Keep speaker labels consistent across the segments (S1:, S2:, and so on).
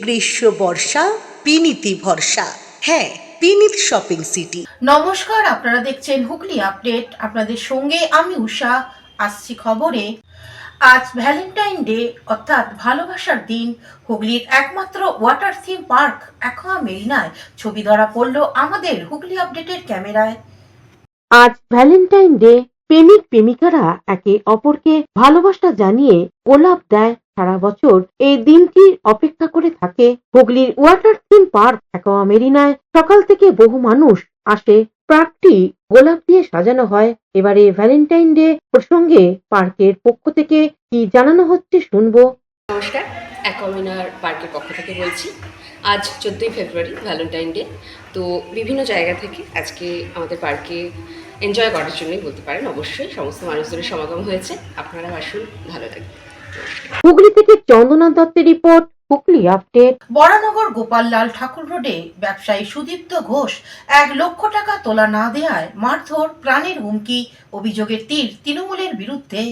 S1: গ্রীষ্ম বর্ষা বিনীতি ভরসা। হ্যাঁ, বিনীত শপিং সিটি।
S2: নমস্কার, আপনারা দেখছেন হুগলি আপডেট। আপনাদের সঙ্গে আমি উষা। আসছি খবরে। আজ ভ্যালেন্টাইন ডে অর্থাৎ ভালোবাসার দিন। হুগলির একমাত্র ওয়াটার থিম পার্ক অ্যাকোয়া মেরিনায় ছবি ধরা পড়ল আমাদের হুগলি আপডেটের ক্যামেরায়।
S3: আজ ভ্যালেন্টাইন ডে। প্রেমিক প্রেমিকারা একে অপরকে ভালোবাসা জানিয়ে গোলাপ দেয়। সারা বছর এই দিনটি অপেক্ষা করে থাকে। হুগলির ওয়াটার থিম পার্ক অ্যাকোয়া মেরিনায় সকাল থেকে বহু মানুষ আসে। পার্কটি গোলাপ দিয়ে সাজানো হয়। এবারে ভ্যালেন্টাইন ডে প্রসঙ্গে পার্কের পক্ষ থেকে কি জানানো হচ্ছে শুনবো।
S4: নমস্কার, অ্যাকোয়ামিনার পার্কের পক্ষ থেকে বলছি। আজ 14ই ফেব্রুয়ারি ভ্যালেন্টাইন ডে। তো বিভিন্ন জায়গা থেকে আজকে আমাদের পার্কে এনজয় করার জন্যই বলতে পারেন। অবশ্যই সমস্ত মানুষজনের সমাগম হয়েছে। আপনারা আসুন, ভালো লাগবে।
S3: হুগলি থেকে চন্দনা দত্তের রিপোর্ট, হুগলি আপডেট।
S2: বরানগর গোপাললাল ঠাকুর রোডে ব্যবসায়ী সুদীপ্ত ঘোষ 1 লক্ষ টাকা তোলা না দেওয়ায় মারধর, প্রাণের হুমকি, অভিযোগের তীর তৃণমূলের বিরুদ্ধে।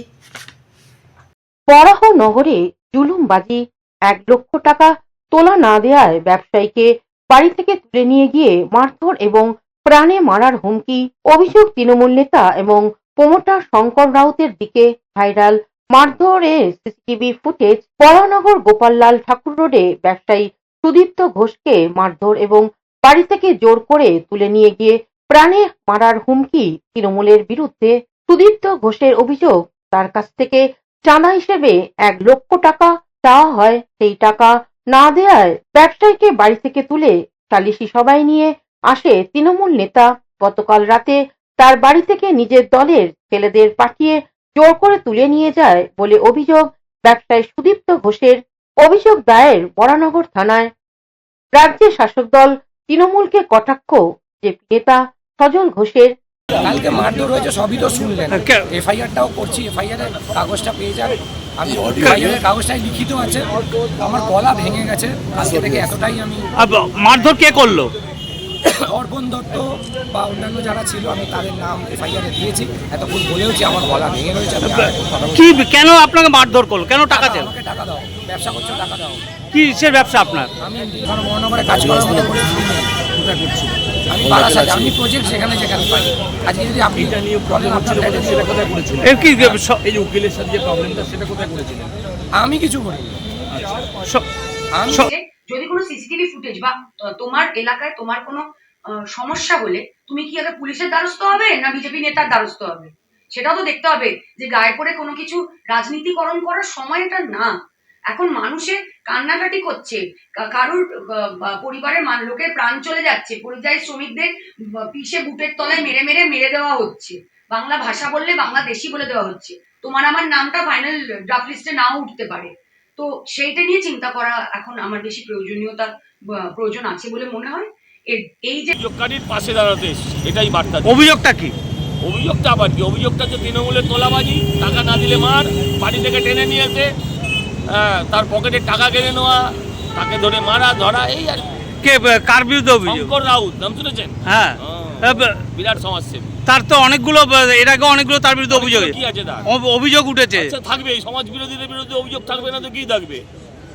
S3: বরাহনগরে জুলুমবাজি, 1 লক্ষ টাকা তোলা না দেওয়ায় ব্যবসায়ীকে বাড়ি থেকে তুলে নিয়ে গিয়ে মারধর এবং প্রাণে মারার হুমকি। অভিযোগ তৃণমূল নেতা এবং প্রমোটার শঙ্কর রাউতের দিকে। ভাইরাল মারধরের সিসিটিভি ফুটেজ। বরাহনগর গোপাললাল ঠাকুর রোডে ব্যবসায়ী সুদীপ্ত ঘোষকে মারধর এবং বাড়ি থেকে জোর করে তুলে নিয়ে গিয়ে প্রাণে মারার হুমকি তৃণমূলের বিরুদ্ধে। সুদীপ্ত ঘোষের অভিযোগ, তার কাছ থেকে চাঁদা হিসেবে 1 লক্ষ টাকা চাওয়া হয়। সেই টাকা না দেওয়ায় ব্যবসায়ীকে বাড়ি থেকে তুলে সালিশি সভায় নিয়ে আসে তৃণমূল নেতা। গতকাল রাতে তার বাড়ি থেকে নিজের দলের ছেলেদের পাঠিয়ে জোর করে তুলে নিয়ে যায় বলে অভিযোগ ব্যবসায়ী সুদীপ্ত ঘোষের। অভিযোগ দায়ের বরানগর থানায়। রাজ্যের শাসক দল তৃণমূলকে কটাক্ষ জেপি নেতা সজল ঘোষের।
S5: কালকে মারধর হয়েছে, সবই তো শুনলেন। এফআইআরটাও করছি, এফআইআরের কাগজটা পেয়ে যান। আমি এফআইআরের কাগজটাই লিখিত আছে। আমার গলা ভেঙে গেছে আজকে থেকে, এতটাই আমি।
S6: মারধর কে করলো?
S5: অর্পণ দত্ত বা অন্যান্য যারা ছিল, আমি তাদের নাম এফআইআরে দিয়েছি। এতক্ষণ বলেওছি আমার গলা ভেঙে রয়েছে।
S6: কি কেন আপনাকে মারধর করলো? কেন টাকা চান?
S5: আমাকে টাকা দাও, ব্যবসা করছো, টাকা দাও।
S6: কিসের ব্যবসা আপনার?
S5: আমি এখানে মহানগরে কাজ করার মতো পরিস্থিতি নেই। আমি বারাসাতে, আমি প্রজেক্ট যেখানে যেখানে পাই। আজকে যদি আপনি
S6: এর কি
S7: এই যে উকিলের সাথে যে প্রবলেমটা, সেটা কোথায় করেছিলেন?
S5: আমি কিছু করিনি। আমি
S8: যদি কোনো সিসিটিভি ফুটেজ বা তোমার এলাকায় তোমার কোনো সমস্যা হলে তুমি কি আগে পুলিশের দ্বারস্থ হবে না বিজেপি নেতার দ্বারস্থ হবে? সেটাও তো দেখতে হবে যে গায়ে পড়ে কোনো কিছু রাজনীতিকরণ করার সময় এটা না। এখন মানুষের কান্নাকাটি করছে, কারুর পরিবারের লোকের প্রাণ চলে যাচ্ছে, পরিযায়ী শ্রমিকদের পিষে বুটের তলায় মেরে মেরে মেরে দেওয়া হচ্ছে, বাংলা ভাষা বললে বাংলাদেশি বলে দেওয়া হচ্ছে। তোমার আমার নামটা ফাইনাল ড্রাফট লিস্টে নাও উঠতে পারে। তো সেইটা নিয়ে চিন্তা করা এখন আমার বেশি প্রয়োজন আছে বলে মনে হয়। এই যে
S7: অভিযোগকারীর পাশে দাঁড়াতে এটাই বার্তা।
S6: অভিযোগটা কি?
S7: অভিযোগটা আবার কি? অভিযোগটা যে তৃণমূলের তোলাবাজি, টাকা না দিলে মার, বাড়ি থেকে টেনে নিয়ে এসে তার পকেটে টাকা কেড়ে নেওয়া, তাকে ধরে মারা ধরা, এই আর
S6: কে কার বিরুদ্ধে অভিযোগ?
S7: শঙ্কর রাউত নাম শুনেছেন?
S6: হ্যাঁ,
S7: বিরাট সমাজসেবী।
S6: তার তো অনেকগুলো, এর আগে অনেকগুলো তার বিরুদ্ধে অভিযোগ
S7: কি আছে তার?
S6: অভিযোগ উঠেছে।
S7: আচ্ছা, থাকবে, সমাজ বিরোধীদের বিরুদ্ধে অভিযোগ থাকবে না তো কি থাকবে?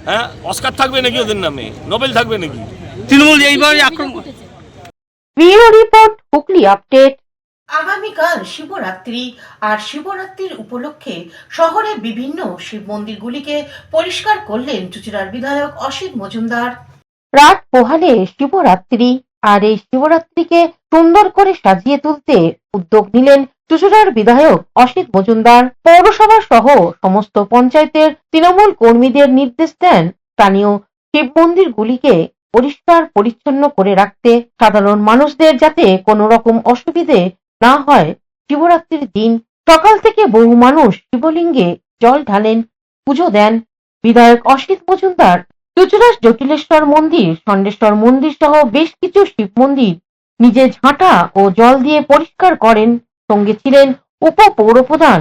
S7: হ্যাঁ, অস্কার থাকবে নাকি ওদের নামে? নোবেল থাকবে নাকি?
S6: তৃণমূল এইভাবে আক্রমণ।
S3: Bureau report, Hooghly update.
S2: আগামীকাল শিবরাত্রি, আর শিবরাত্রির উপলক্ষে শহরের বিভিন্ন শিব মন্দিরগুলিকে পরিষ্কার করলেন চুঁচুড়ার বিধায়ক অসিত মজুমদার।
S3: রাত পোহালে শিবরাত্রি, আর এই শিবরাত্রিকে সুন্দর করে সাজিয়ে তুলতে উদ্যোগ নিলেন চুঁচুড়ার বিধায়ক অসিত মজুমদার। পৌরসভা সহ সমস্ত পঞ্চায়েতের তৃণমূল কর্মীদের নির্দেশ দেন স্থানীয় শিব মন্দিরগুলিকে পরিষ্কার পরিচ্ছন্ন করে রাখতে, সাধারণ মানুষদের যাতে কোনো রকম অসুবিধে না হয়। শিবরাত্রির দিন সকাল থেকে বহু মানুষ শিবলিঙ্গে জল ঢালেন, পুজো দেন। বিধায়ক অসিত মজুমদার চুঁচুড়ার জটিলেশ্বর মন্দির, ষণ্ডেশ্বর মন্দির সহ বেশ কিছু শিব মন্দির নিজে ঝাঁটা ও জল দিয়ে পরিষ্কার করেন। সঙ্গে ছিলেন উপ পৌরপ্রধান,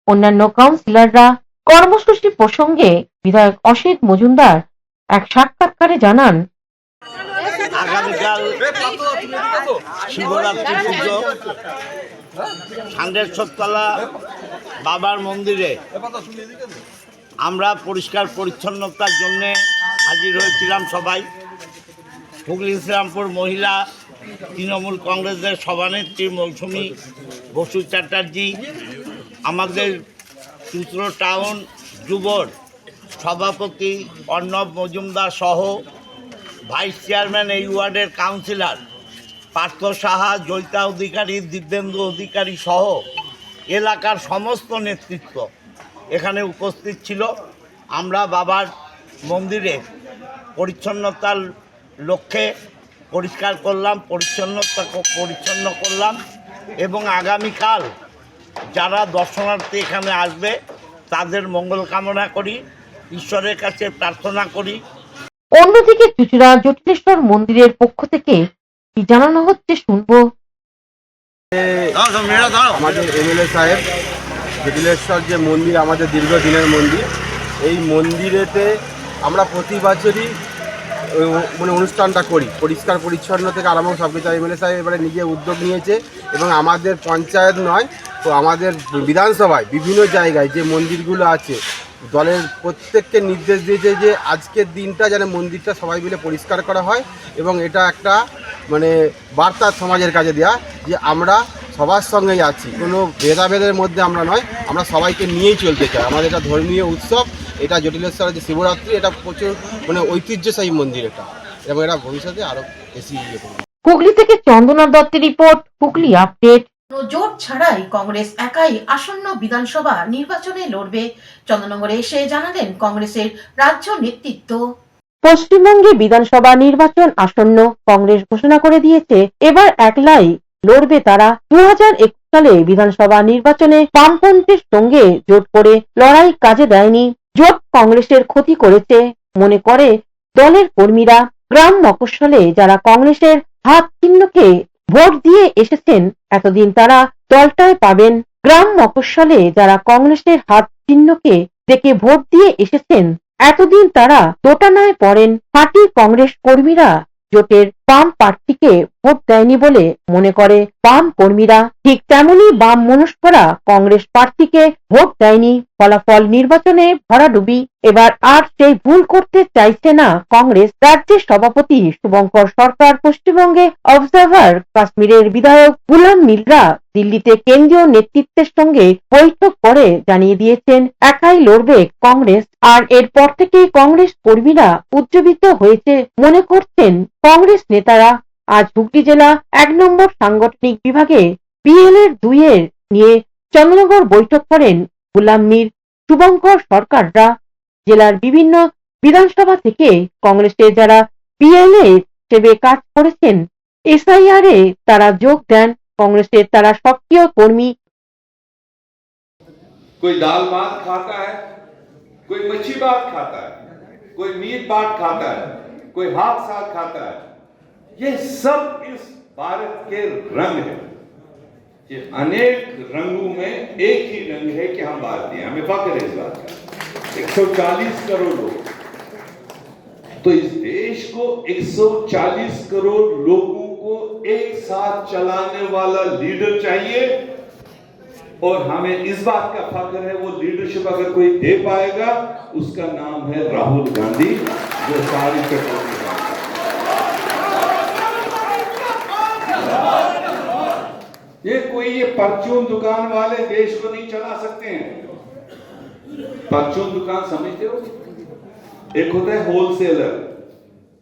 S3: অন্যান্য কাউন্সিলররা। কর্মসূচি প্রসঙ্গে বিধায়ক অসিত মজুমদার এক সাক্ষাৎকারে জানান,
S9: আগামীকাল শিবরাত্রি পুজো ষণ্ডেশ্বরতলা বাবার মন্দিরে আমরা পরিষ্কার পরিচ্ছন্নতার জন্যে হাজির হয়েছিলাম সবাই। হুগলি ইসলামপুর মহিলা তৃণমূল কংগ্রেসের সভানেত্রী মৌসুমী বসু চ্যাটার্জি, আমাদের চুঁচড়ো টাউন যুবর সভাপতি অর্ণব মজুমদার সহ ভাইস চেয়ারম্যান এই ওয়ার্ডের কাউন্সিলর পার্থ সাহা, জয়িতা অধিকারী, দিব্যেন্দু অধিকারী সহ এলাকার সমস্ত নেতৃত্ব এখানে উপস্থিত ছিল। আমরা বাবার মন্দিরে পরিচ্ছন্নতার লক্ষ্যে পরিষ্কার করলাম, পরিচ্ছন্ন করলাম এবং আগামীকাল যারা দর্শনার্থী এখানে আসবে তাদের মঙ্গল কামনা করি, ঈশ্বরের কাছে প্রার্থনা করি।
S3: অন্যদিকে চুঁচুড়া জটিলেশ্বর মন্দিরের পক্ষ থেকে কি জানানো হচ্ছে শুনবো।
S10: আমাদের এমএলএ সাহেব জটিলেশ্বর যে মন্দির, আমাদের দীর্ঘদিনের মন্দির, এই মন্দিরেতে আমরা প্রতি বছরই মানে অনুষ্ঠানটা করি। পরিষ্কার পরিচ্ছন্ন থেকে আরম্ভ সব কিছু এমএলএ সাহেব এবারে নিজে উদ্যোগ নিয়েছে এবং আমাদের পঞ্চায়েত নয় তো আমাদের বিধানসভায় বিভিন্ন জায়গায় যে মন্দিরগুলো আছে দলের প্রত্যেককে নির্দেশ দিয়েছে যে আজকের দিনটা যেন মন্দিরটা সবাই মিলে পরিষ্কার করা হয় এবং এটা একটা মানে বার্তা সমাজের কাছে দেওয়া যে আমরা সবার সঙ্গেই আছি, কোনো ভেদাভেদের মধ্যে আমরা নয়, আমরা সবাইকে নিয়েই চলতে চাই। আমাদের এটা ধর্মীয় উৎসব, এটা জটিলেশ্বরের যে শিবরাত্রি, এটা প্রচুর মানে ঐতিহ্যশালী মন্দির এটা, এবং এটা ভবিষ্যতে আরও বেশি ইয়ে করবে।
S3: হুগলি থেকে চন্দনা দত্তের রিপোর্ট, হুগলি আপডেট।
S2: জোট ছাড়াই কংগ্রেস একাই আসন্ন বিধানসভা নির্বাচনে লড়বে, চন্দননগরে এসে জানালেন কংগ্রেসের রাজ্য নেতৃত্ব।
S3: পশ্চিমবঙ্গে বিধানসভা নির্বাচন আসন্ন, কংগ্রেস ঘোষণা করে দিয়েছে এবার একলাই লড়বে তারা। 2021 সালে বিধানসভা নির্বাচনে বামপন্থীর সঙ্গে জোট করে লড়াই কাজে দেয়নি, জোট কংগ্রেসের ক্ষতি করেছে মনে করে দলের কর্মীরা। গ্রাম মফস্বলে যারা কংগ্রেসের হাত চিহ্নকে ভোট দিয়ে এসেছেন এতদিন তারা দলটায় পাবেন। গ্রাম মফস্বলে যারা কংগ্রেসের হাত চিহ্নকে দেখে ভোট দিয়ে এসেছেন এতদিন তারা দোটানায় পড়েন। পার্টি কংগ্রেস কর্মীরা জোটের বাম প্রার্থীকে ভোট দেয়নি বলে মনে করে বাম কর্মীরা, ঠিক তেমনি বাম মনস্করা কংগ্রেস প্রার্থীকে ভোট দেয়নি। ফলাফল নির্বাচনে ভরাডুবি। এবার আর সেই ভুল করতে চাইছে না কংগ্রেস। রাজ্যের সভাপতি শুভঙ্কর সরকার, পশ্চিমবঙ্গে অবজারভার কাশ্মীরের বিধায়ক গুলাম মিল্লা দিল্লিতে কেন্দ্রীয় নেতৃত্বের সঙ্গে বৈঠক করে জানিয়ে দিয়েছেন একাই লড়বে কংগ্রেস। আর এরপর থেকেই কংগ্রেস কর্মীরা উজ্জীবিত হয়েছে মনে করছেন কংগ্রেস নেতারা। আজ হুগলি জেলা 1 নম্বর সাংগঠনিক বিভাগে PL-এর 2 নিয়ে চন্দ্রনগর বৈঠক করেন গুলাম মীর, শুভঙ্কর সরকাররা। জেলার বিভিন্ন বিধানসভা থেকে কংগ্রেসের যারা PL-এ হিসেবে কাজ করেছেন SIR-এ তারা যোগ দেন। কংগ্রেসের তারা সক্রিয় কর্মী।
S11: कोई दाल भात खाता है, कोई मच्छी भात खाता है, कोई मीट भात खाता है, कोई हाथ साथ खाता है। ये सब इस भारत के रंग है। ये अनेक रंगों में एक ही रंग है कि हम भारतीय हैं। हमें फक्र है इस बात का। 140 करोड़ लोग, तो इस देश को 140 करोड़ लोगों को एक साथ चलाने वाला लीडर चाहिए और हमें इस बात का फख्र है वो लीडरशिप अगर कोई दे पाएगा उसका नाम है राहुल गांधी, जो सारी कटौती ये कोई ये परचून दुकान वाले देश को नहीं चला सकते हैं। परचून दुकान समझते हो? एक होता है होलसेलर,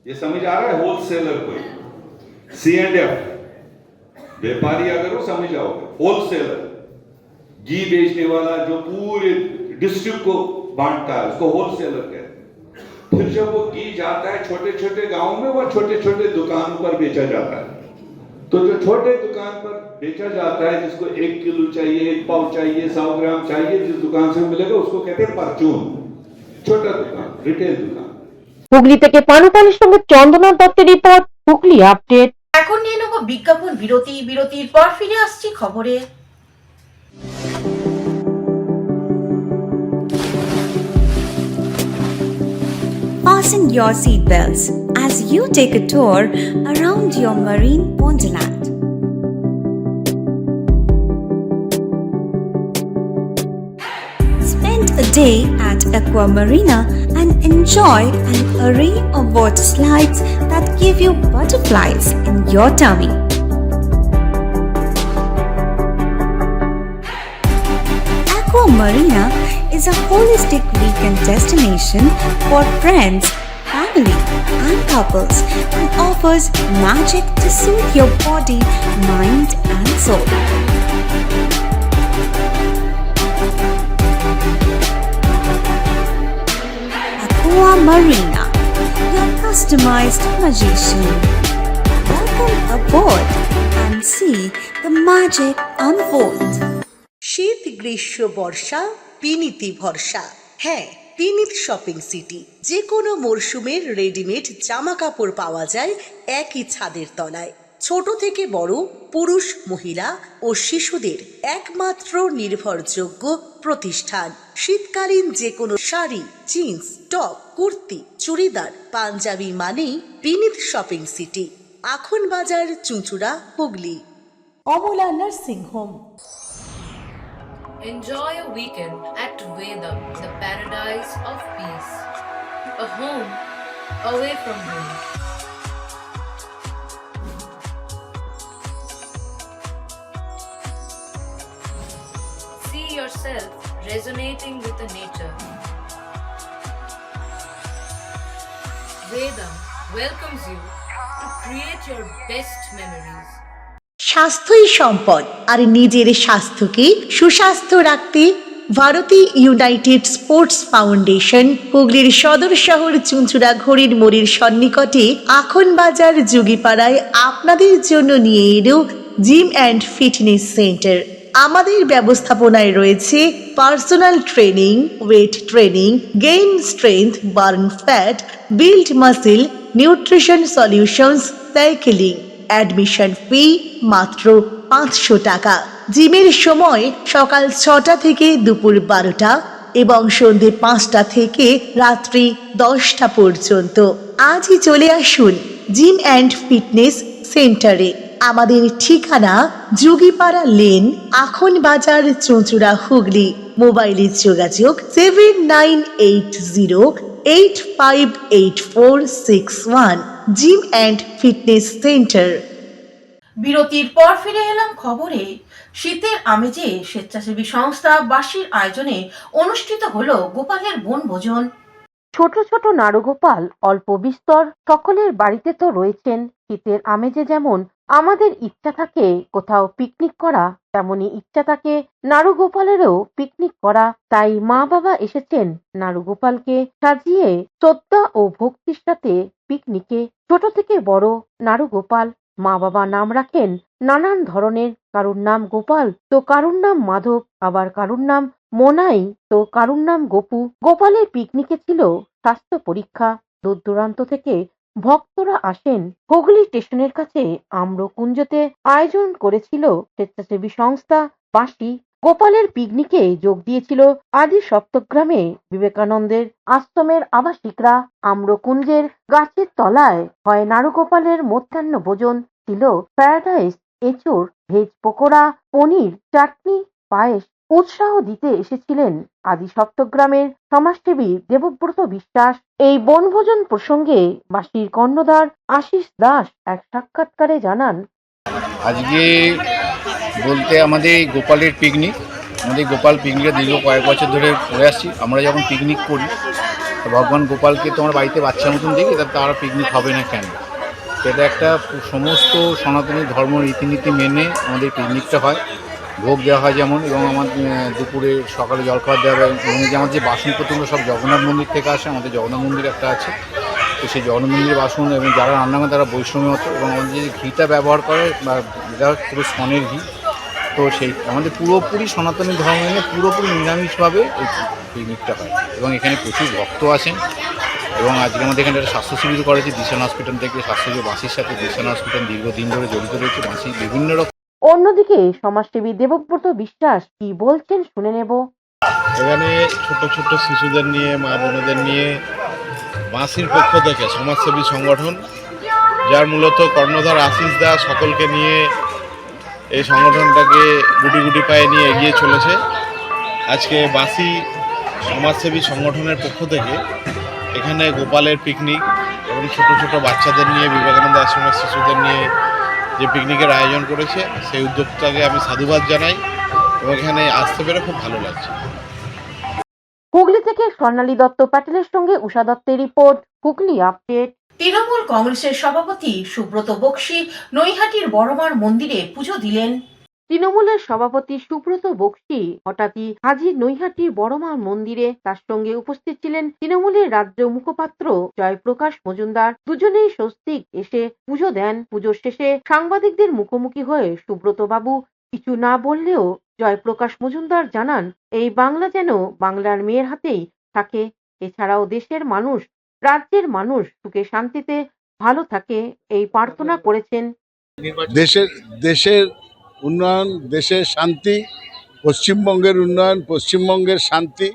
S11: ये समझ आ रहा है? होलसेलर कोई C&F व्यापारी अगर वो समझ जाओगे। होलसेलर घी बेचने वाला जो पूरे डिस्ट्रिक्ट को बांटता है उसको होलसेलर कहते हैं। फिर जब वो घी जाता है छोटे छोटे गांवों में, वो छोटे छोटे दुकानों पर बेचा जाता है। तो जो छोटे दुकान पर बेचा जाता है, जिसको 1 किलो चाहिए, 1 पाव चाहिए, 100 ग्राम चाहिए, जिस दुकान से मिलेगा उसको कहते हैं परचून। छोटा दुकान, रिटेल दुकान।
S3: হুগলি থেকে পানুপালের সঙ্গে চন্দনা দত্তের রিপোর্ট, হুগলি আপডেট।
S2: এখন নিয়ে নেব বিজ্ঞাপন বিরতি। বিরতির পর ফিরে আসছি খবরে।
S12: Fasten your seatbelts as you take a tour around your marine wonderland. Spend a day at Aqua Marina and enjoy an array of water slides that give you butterflies in your tummy. Aqua Marina is a holistic weekend destination for friends, family, and couples and offers magic to soothe your body, mind, and soul. Aqua Marina, your customized magician. Welcome aboard and see the magic unfold.
S1: শীত গ্রীষ্ম বর্ষা পিনিতি ভরসা। হ্যাঁ, পিনিত shopping city. যে কোনো মরশুমের readymade জামা কাপড় পাওয়া যায় একই ছাদের তলায়। ছোট থেকে বড়, পুরুষ, মহিলা ও শিশুদের একমাত্র নির্ভরযোগ্য প্রতিষ্ঠান। শীতকালীন যে কোনো শাড়ি, জিন্স, টপ, কুর্তি, চুড়িদার, পাঞ্জাবি মানেই পিনিত শপিং সিটি। আখন বাজার, চুঁচুড়া, Hooghly. Amala nursing home.
S13: Enjoy a weekend at Vedam, the paradise of peace. A home away from home. See yourself resonating with the nature. Vedam welcomes you to create your best memories.
S1: স্বাস্থ্যই সম্পদ, আর নিজের স্বাস্থ্যকে সুস্বাস্থ্য রাখতে Bharati United sports foundation হুগলির সদর শহর চুঁচুড়া ঘড়ির মোড়ের সন্নিকটে আখন বাজার যোগীপাড়ায় আপনাদের জন্য নিয়ে এলো জিম অ্যান্ড ফিটনেস সেন্টার। আমাদের ব্যবস্থাপনায় রয়েছে personal training, weight training, gain strength, burn fat, build muscle, nutrition solutions, cycling. Admission ফি মাত্র 500 টাকা। জিমের সময় সকাল 6টা থেকে দুপুর 12টা এবং সন্ধে 5টা থেকে রাত্রি 10টা পর্যন্ত। আজই চলে আসুন জিম অ্যান্ড ফিটনেস সেন্টারে। আমাদের ঠিকানা যোগীপাড়া লেন, আখন বাজার, চুঁচুড়া, হুগলি। মোবাইলের যোগাযোগ 7980858461। Gym and fitness centre.
S2: বিরতির পর ফিরে এলাম খবরে। শীতের আমেজে স্বেচ্ছাসেবী সংস্থা বাসির আয়োজনে অনুষ্ঠিত হলো গোপালের বনভোজন।
S3: ছোট ছোট নাড়ুগোপাল অল্প বিস্তর সকলের বাড়িতে তো রয়েছেন। শীতের আমেজে যেমন আমাদের ইচ্ছা থাকে কোথাও পিকনিক করা, তেমনি ইচ্ছা থাকে নাড়ুগোপালেরও পিকনিক করা। তাই মা বাবা এসেছেন নাড়ুগোপালকে সাজিয়ে শ্রদ্ধা ও ভক্তির সাথে পিকনিকে। ছোট থেকে বড় নাড়ুগোপাল মা বাবা নাম রাখেন নানান ধরনের। কারুর নাম গোপাল তো কারুর নাম মাধব, আবার কারুর নাম মোনাই তো কারুর নাম গপু। গোপালের পিকনিকে ছিল স্বাস্থ্য পরীক্ষা। দূর দূরান্ত থেকে ভক্তরা আসেন। হুগলি স্টেশনের কাছে আম্রকুঞ্জতে আয়োজন করেছিল স্বেচ্ছাসেবী সংস্থা বাসি। গোপালের পিকনিকে যোগ দিয়েছিল আদি সপ্তগ্রামে বিবেকানন্দের আশ্রমের আবাসিকরা। আম্রকুঞ্জের গাছের তলায় হয় নাড়ুগোপালের মধ্যাহ্ন ভোজন ছিল ফ্রাইড রাইস, এঁচোড়, ভেজ পকোড়া, পনির, চাটনি, পায়েস। উৎসাহ দিতে এসেছিলেন আদি সপ্তগ্রামের সমাজসেবী দেবব্রত বিশ্বাস। এই বনভোজন প্রসঙ্গে বাসির কর্ণধার আশিস দাস এক সাক্ষাৎকারে জানান,
S14: আজকে বলতে আমাদের গোপালের পিকনিক, আমাদের গোপাল পিকনিকে দীর্ঘ কয়েক বছর ধরে করে আসছি। আমরা যখন পিকনিক করি তো ভগবান গোপালকে তো আমরা বাড়িতে বাচ্চার মতন দেখি, তার পিকনিক হবে না কেন? এটা একটা সমস্ত সনাতনী ধর্ম রীতিনীতি মেনে আমাদের পিকনিকটা হয়। ভোগ দেওয়া হয় যেমন, এবং আমাদের দুপুরে সকালে জলখাবার দেওয়া হয়। এবং যে আমাদের যে বাসনপত্রগুলো সব জগন্নাথ মন্দির থেকে আসে, আমাদের জগন্নাথ মন্দির একটা আছে, তো সেই জগন্নাথ মন্দিরের বাসন এবং যারা রান্না করে তারা বৈষ্ণবী মতো। এবং আমাদের যে ঘিটা ব্যবহার করে বা এটা পুরো সনের ঘি, তো সেই আমাদের পুরোপুরি সনাতনী ধর্ম মেনে পুরোপুরি নিরামিষভাবে এই পিকনিকটা হয়। এবং এখানে প্রচুর ভক্ত আসেন। এবং আজকে আমাদের এখানে একটা স্বাস্থ্য শিবির করেছে দিশান হসপিটাল থেকে। স্বাস্থ্য বাসির সাথে দিশান হসপিটাল দীর্ঘদিন ধরে জড়িত রয়েছে। বাসি বিভিন্ন রকম।
S3: অন্যদিকে সমাজসেবী দেবব্রত বিশ্বাস কি বলছেন শুনে নেব।
S15: এখানে ছোট ছোট শিশুদের নিয়ে, মা বোনেদের নিয়ে বাঁশির পক্ষ থেকে সমাজসেবী সংগঠন, যার মূলত কর্ণধার আশিস দাস, সকলকে নিয়ে এই সংগঠনটাকে গুটি গুটি পায়ে নিয়ে এগিয়ে চলেছে। আজকে বাঁশি সমাজসেবী সংগঠনের পক্ষ থেকে এখানে গোপালের পিকনিক এবং ছোট ছোট বাচ্চাদের নিয়ে বিবেকানন্দ আশ্রমের শিশুদের নিয়ে যে পিকনিকের আয়োজন করেছে সেই উদ্যোগটাকে আমি সাধুবাদ জানাই এবং এখানে আসতে পেরে খুব ভালো লাগছে।
S3: হুগলি থেকে স্বর্ণালী দত্ত প্যাটেলের সঙ্গে উষা দত্তের রিপোর্ট, হুগলি আপডেট।
S2: তৃণমূল কংগ্রেসের সভাপতি সুব্রত বক্সী নৈহাটির বড়মার মন্দিরে পুজো দিলেন।
S3: তৃণমূলের সভাপতি সুব্রত বক্সী হঠাৎই হাজির নৈহাটির বড়মা মন্দিরে। তার সঙ্গে উপস্থিত ছিলেন তৃণমূলের রাজ্য মুখপাত্র জয়প্রকাশ মজুমদার। দুজনেই স্বস্তিক এসে পুজো দেন। পুজোর শেষে সাংবাদিকদের মুখোমুখি হয়ে সুব্রত বাবু কিছু না বললেও জয়প্রকাশ মজুমদার জানান, এই বাংলা যেন বাংলার মেয়ের হাতেই থাকে। এছাড়াও দেশের মানুষ, রাজ্যের মানুষ সুখে শান্তিতে ভালো থাকে এই প্রার্থনা করেছেন।
S15: দেশের উন্নয়ন, দেশের শান্তি, পশ্চিমবঙ্গের উন্নয়ন, পশ্চিমবঙ্গের শান্তি,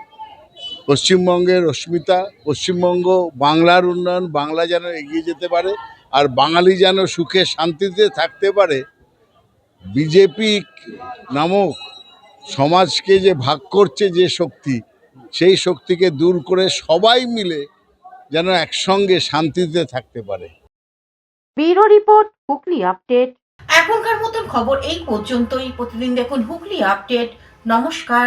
S15: পশ্চিমবঙ্গের অস্মিতা, পশ্চিমবঙ্গ বাংলার উন্নয়ন, বাংলা যেন এগিয়ে যেতে পারে আর বাঙালি যেন সুখে শান্তিতে থাকতে পারে। বিজেপি নামক সমাজকে যে ভাগ করছে যে শক্তি, সেই শক্তিকে দূর করে সবাই মিলে যেন একসঙ্গে শান্তিতে থাকতে পারে।
S3: Bureau report, Hooghly update.
S2: এখনকার মতন খবর এই পর্যন্তই। প্রতিদিন দেখুন হুগলি আপডেট। নমস্কার।